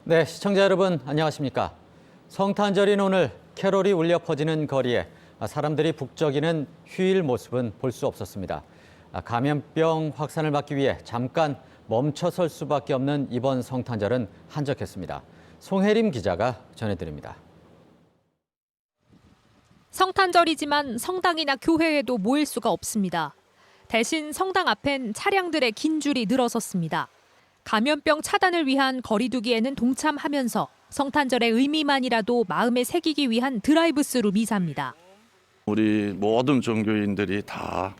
네, 시청자 여러분 안녕하십니까? 성탄절인 오늘 캐롤이 울려 퍼지는 거리에 사람들이 북적이는 휴일 모습은 볼 수 없었습니다. 감염병 확산을 막기 위해 잠깐 멈춰설 수밖에 없는 이번 성탄절은 한적했습니다. 송혜림 기자가 전해드립니다. 성탄절이지만 성당이나 교회에도 모일 수가 없습니다. 대신 성당 앞엔 차량들의 긴 줄이 늘어섰습니다. 감염병 차단을 위한 거리두기에는 동참하면서 성탄절의 의미만이라도 마음에 새기기 위한 드라이브스루 미사입니다. 우리 모든 종교인들이 다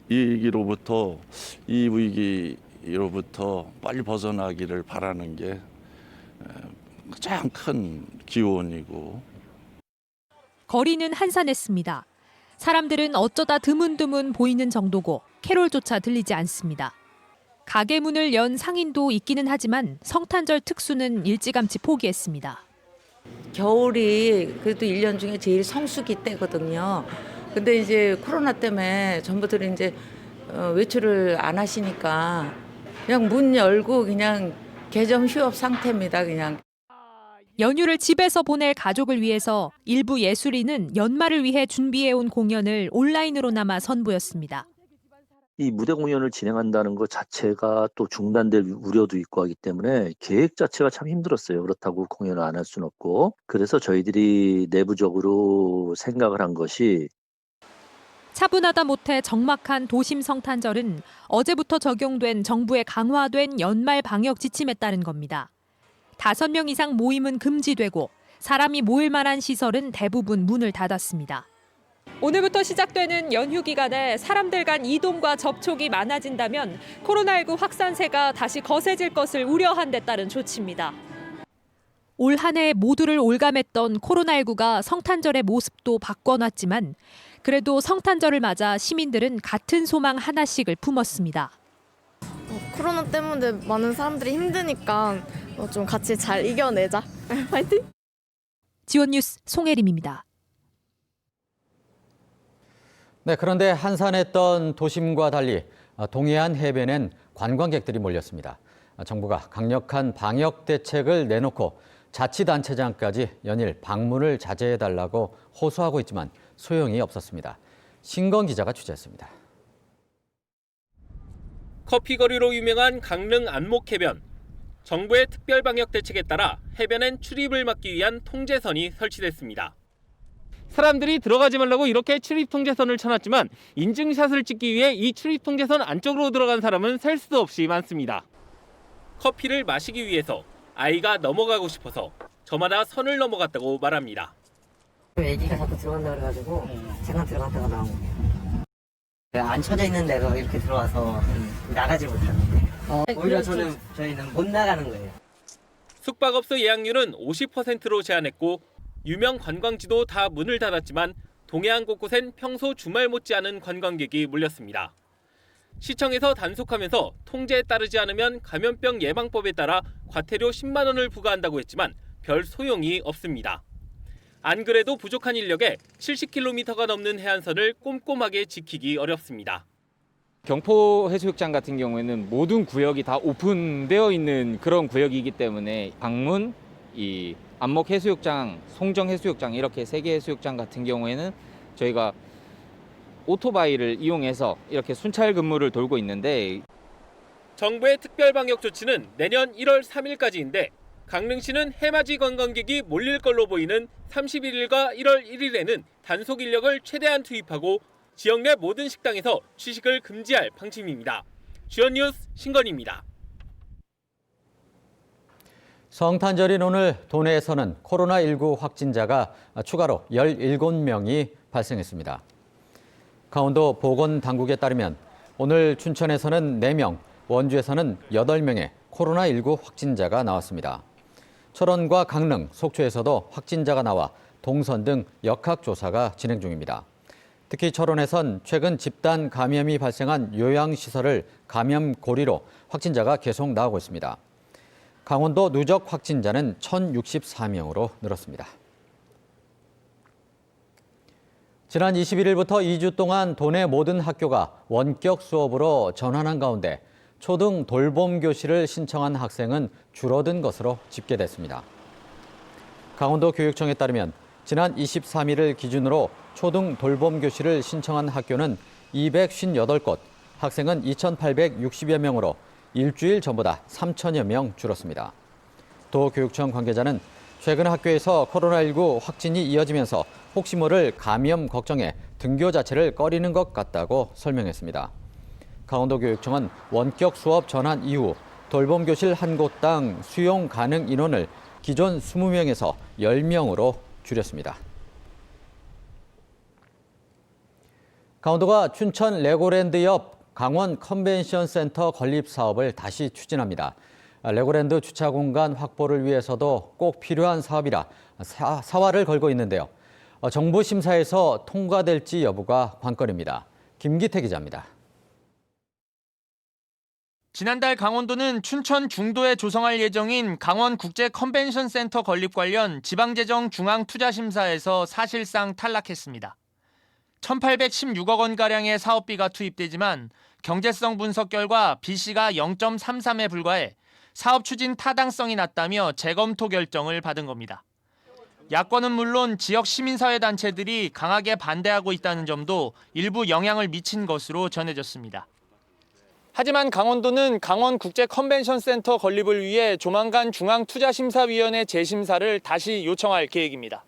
이 위기로부터 빨리 벗어나기를 바라는 게 가장 큰 기원이고. 거리는 한산했습니다. 사람들은 어쩌다 드문드문 보이는 정도고 캐롤조차 들리지 않습니다. 가게 문을 연 상인도 있기는 하지만 성탄절 특수는 일찌감치 포기했습니다. 겨울이 그래도 1년 중에 제일 성수기 때거든요. 근데 이제 코로나 때문에 전부들 이제 외출을 안 하시니까 그냥 문 열고 그냥 개점 휴업 상태입니다, 그냥. 연휴를 집에서 보낼 가족을 위해서 일부 예술인은 연말을 위해 준비해온 공연을 온라인으로나마 선보였습니다. 이 무대 공연을 진행한다는 것 자체가 또 중단될 우려도 있고 하기 때문에 계획 자체가 참 힘들었어요. 그렇다고 공연을 안 할 수는 없고. 그래서 저희들이 내부적으로 생각을 한 것이 차분하다 못해 적막한 도심 성탄절은 어제부터 적용된 정부의 강화된 연말 방역 지침에 따른 겁니다. 5명 이상 모임은 금지되고 사람이 모일 만한 시설은 대부분 문을 닫았습니다. 오늘부터 시작되는 연휴 기간에 사람들 간 이동과 접촉이 많아진다면 코로나19 확산세가 다시 거세질 것을 우려한 데 따른 조치입니다. 올 한 해 모두를 올감했던 코로나19가 성탄절의 모습도 바꿔놨지만 그래도 성탄절을 맞아 시민들은 같은 소망 하나씩을 품었습니다. 코로나 때문에 많은 사람들이 힘드니까 좀 같이 잘 이겨내자. 파이팅! 지원뉴스 송혜림입니다. 네, 그런데 한산했던 도심과 달리 동해안 해변엔 관광객들이 몰렸습니다. 정부가 강력한 방역 대책을 내놓고 자치단체장까지 연일 방문을 자제해달라고 호소하고 있지만 소용이 없었습니다. 신건 기자가 취재했습니다. 커피거리로 유명한 강릉 안목해변. 정부의 특별 방역 대책에 따라 해변엔 출입을 막기 위한 통제선이 설치됐습니다. 사람들이 들어가지 말라고 이렇게 출입 통제선을 쳐놨지만 인증샷을 찍기 위해 이 출입 통제선 안쪽으로 들어간 사람은 셀 수 없이 많습니다. 커피를 마시기 위해서 아이가 넘어가고 싶어서 저마다 선을 넘어갔다고 말합니다. 애기가 자꾸 들어간다 그래가지고 잠깐 들어갔다가 나온 거예요. 안 쳐져 있는 데로 이렇게 들어와서 나가지 못하는데 오히려 저희는 못 나가는 거예요. 숙박업소 예약률은 50%로 제한했고 유명 관광지도 다 문을 닫았지만 동해안 곳곳엔 평소 주말 못지않은 관광객이 몰렸습니다. 시청에서 단속하면서 통제에 따르지 않으면 감염병 예방법에 따라 과태료 10만 원을 부과한다고 했지만 별 소용이 없습니다. 안 그래도 부족한 인력에 70km가 넘는 해안선을 꼼꼼하게 지키기 어렵습니다. 경포 해수욕장 같은 경우에는 모든 구역이 다 오픈되어 있는 그런 구역이기 때문에 방문, 이 안목 해수욕장, 송정 해수욕장 이렇게 3개 해수욕장 같은 경우에는 저희가 오토바이를 이용해서 이렇게 순찰 근무를 돌고 있는데 정부의 특별 방역 조치는 내년 1월 3일까지인데 강릉시는 해맞이 관광객이 몰릴 걸로 보이는 31일과 1월 1일에는 단속 인력을 최대한 투입하고 지역 내 모든 식당에서 취식을 금지할 방침입니다. 주연뉴스 신건희입니다. 성탄절인 오늘 도내에서는 코로나19 확진자가 추가로 17명이 발생했습니다. 강원도 보건당국에 따르면 오늘 춘천에서는 4명, 원주에서는 8명의 코로나19 확진자가 나왔습니다. 철원과 강릉, 속초에서도 확진자가 나와 동선 등 역학조사가 진행 중입니다. 특히 철원에선 최근 집단 감염이 발생한 요양시설을 감염고리로 확진자가 계속 나오고 있습니다. 강원도 누적 확진자는 1,064명으로 늘었습니다. 지난 21일부터 2주 동안 도내 모든 학교가 원격 수업으로 전환한 가운데 초등 돌봄 교실을 신청한 학생은 줄어든 것으로 집계됐습니다. 강원도 교육청에 따르면 지난 23일을 기준으로 초등 돌봄 교실을 신청한 학교는 258곳, 학생은 2,860여 명으로 일주일 전보다 3천여 명 줄었습니다. 도교육청 관계자는 최근 학교에서 코로나19 확진이 이어지면서 혹시 모를 감염 걱정에 등교 자체를 꺼리는 것 같다고 설명했습니다. 강원도교육청은 원격 수업 전환 이후 돌봄교실 한 곳당 수용 가능 인원을 기존 20명에서 10명으로 줄였습니다. 강원도가 춘천 레고랜드 옆 강원 컨벤션 센터 건립 사업을 다시 추진합니다. 레고랜드 주차 공간 확보를 위해서도 꼭 필요한 사업이라 사활을 걸고 있는데요. 정부 심사에서 통과될지 여부가 관건입니다. 김기태 기자입니다. 지난달 강원도는 춘천 중도에 조성할 예정인 강원 국제 컨벤션 센터 건립 관련 지방재정 중앙투자심사에서 사실상 탈락했습니다. 1,816억 원가량의 사업비가 투입되지만 경제성 분석 결과 B씨가 0.33에 불과해 사업 추진 타당성이 낮다며 재검토 결정을 받은 겁니다. 야권은 물론 지역 시민사회단체들이 강하게 반대하고 있다는 점도 일부 영향을 미친 것으로 전해졌습니다. 하지만 강원도는 강원 국제 컨벤션 센터 건립을 위해 조만간 중앙투자심사위원회 재심사를 다시 요청할 계획입니다.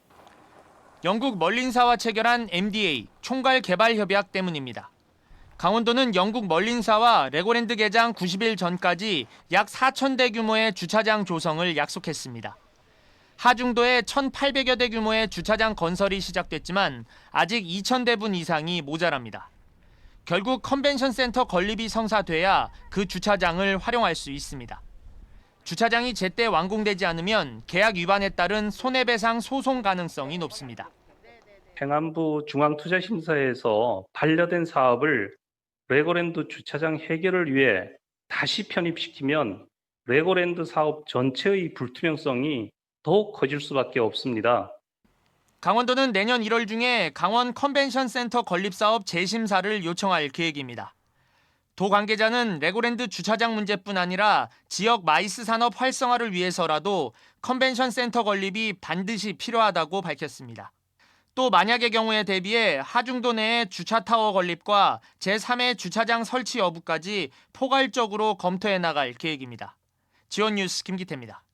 영국 멀린사와 체결한 MDA, 총괄 개발 협약 때문입니다. 강원도는 영국 멀린사와 레고랜드 개장 90일 전까지 약 4,000대 규모의 주차장 조성을 약속했습니다. 하중도에 1,800여 대 규모의 주차장 건설이 시작됐지만 아직 2,000대분 이상이 모자랍니다. 결국 컨벤션 센터 건립이 성사돼야 그 주차장을 활용할 수 있습니다. 주차장이 제때 완공되지 않으면 계약 위반에 따른 손해배상 소송 가능성이 높습니다. 행안부 중앙투자심사에서 반려된 사업을 레고랜드 주차장 해결을 위해 다시 편입시키면 레고랜드 사업 전체의 불투명성이 더욱 커질 수밖에 없습니다. 강원도는 내년 1월 중에 강원 컨벤션 센터 건립 사업 재심사를 요청할 계획입니다. 도 관계자는 레고랜드 주차장 문제뿐 아니라 지역 마이스 산업 활성화를 위해서라도 컨벤션 센터 건립이 반드시 필요하다고 밝혔습니다. 또 만약의 경우에 대비해 하중도 내에 주차타워 건립과 제3의 주차장 설치 여부까지 포괄적으로 검토해 나갈 계획입니다. 지원뉴스 김기태입니다.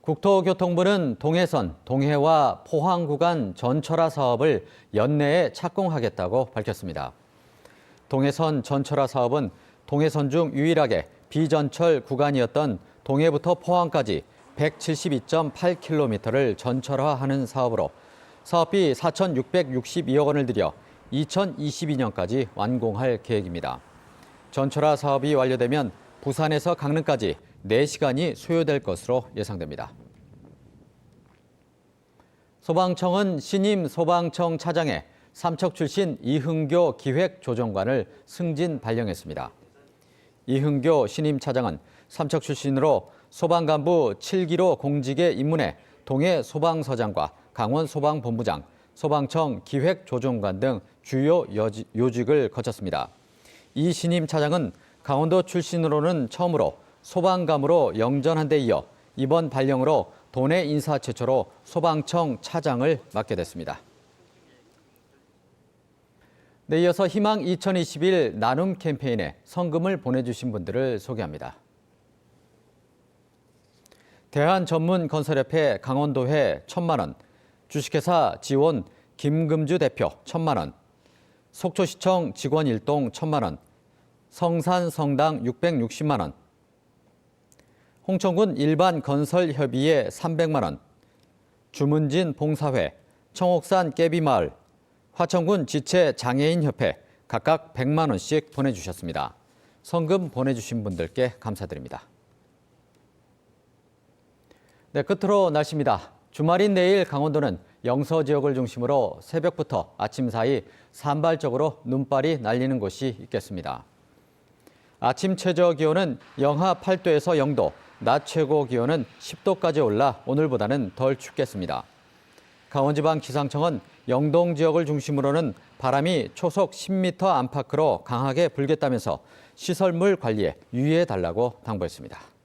국토교통부는 동해선, 동해와 포항 구간 전철화 사업을 연내에 착공하겠다고 밝혔습니다. 동해선 전철화 사업은 동해선 중 유일하게 비전철 구간이었던 동해부터 포항까지 172.8km를 전철화하는 사업으로 사업비 4,662억 원을 들여 2022년까지 완공할 계획입니다. 전철화 사업이 완료되면 부산에서 강릉까지 4시간이 소요될 것으로 예상됩니다. 소방청은 신임 소방청 차장에 삼척 출신 이흥교 기획조정관을 승진 발령했습니다. 이흥교 신임 차장은 삼척 출신으로 소방간부 7기로 공직에 입문해 동해 소방서장과 강원 소방본부장, 소방청 기획조정관 등 주요 요직을 거쳤습니다. 이 신임 차장은 강원도 출신으로는 처음으로 소방감으로 영전한 데 이어 이번 발령으로 도내 인사 최초로 소방청 차장을 맡게 됐습니다. 네, 이어서 희망 2021 나눔 캠페인에 성금을 보내주신 분들을 소개합니다. 대한전문건설협회 강원도회 1,000만 원, 주식회사 지원 김금주 대표 1,000만 원, 속초시청 직원 일동 1,000만 원, 성산성당 660만 원, 홍천군 일반건설협의회 300만 원, 주문진 봉사회, 청옥산 깨비마을, 화천군 지체장애인협회 각각 100만 원씩 보내주셨습니다. 성금 보내주신 분들께 감사드립니다. 네, 끝으로 날씨입니다. 주말인 내일 강원도는 영서 지역을 중심으로 새벽부터 아침 사이 산발적으로 눈발이 날리는 곳이 있겠습니다. 아침 최저 기온은 영하 8도에서 0도, 낮 최고 기온은 10도까지 올라 오늘보다는 덜 춥겠습니다. 강원지방기상청은 영동 지역을 중심으로는 바람이 초속 10m 안팎으로 강하게 불겠다면서 시설물 관리에 유의해달라고 당부했습니다.